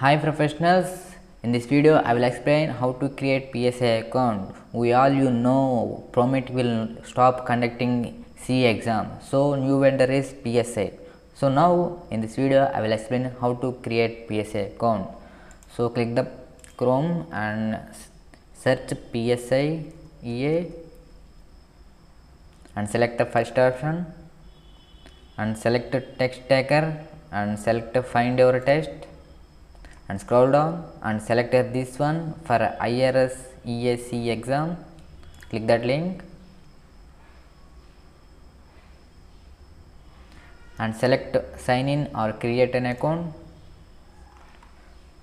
Hi professionals, in this video I will explain how to create PSI account. We all know Prometric will stop conducting C exam, so new vendor is PSI. So now in this video I will explain how to create PSI account. So click the Chrome and search PSI EA and select the first option and select text taker and select find your text and scroll down and select this one for IRS EAC exam. Click that link and select sign in or create an account.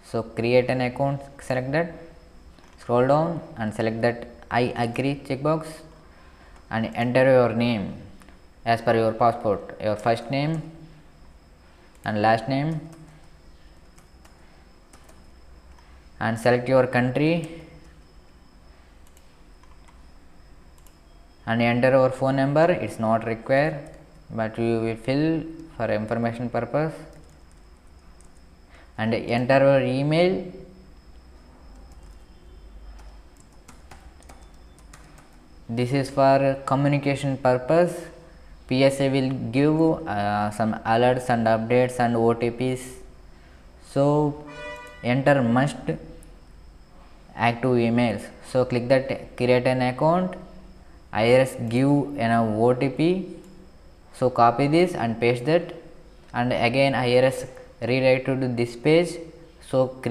So create an account, select that, scroll down and select that I agree checkbox and enter your name as per your passport, your first name and last name, and select your country and enter your phone number. It's not required, but you will fill for information purpose, and enter your email this is for communication purpose. PSA will give some alerts and updates and OTPs, so enter must active emails. So click that create an account, IRS give an OTP, so copy this and paste that, and again IRS redirect to this page. So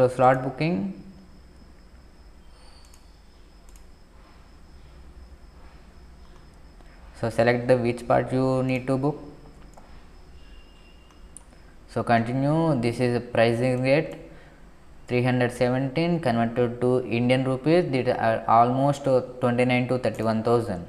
slot booking, so select the which part you need to book. So continue. This is pricing rate 317 converted to Indian rupees, that are almost 29 to 31,000.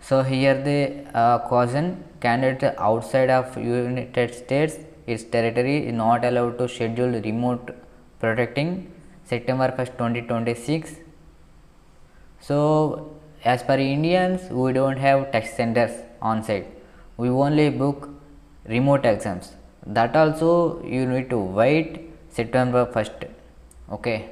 So here the caution, candidate outside of United States, its territory is not allowed to schedule remote protecting September 1st 2026. So as per Indians, we don't have test centers on site, we only book remote exams. That also you need to wait September 1st. Okay.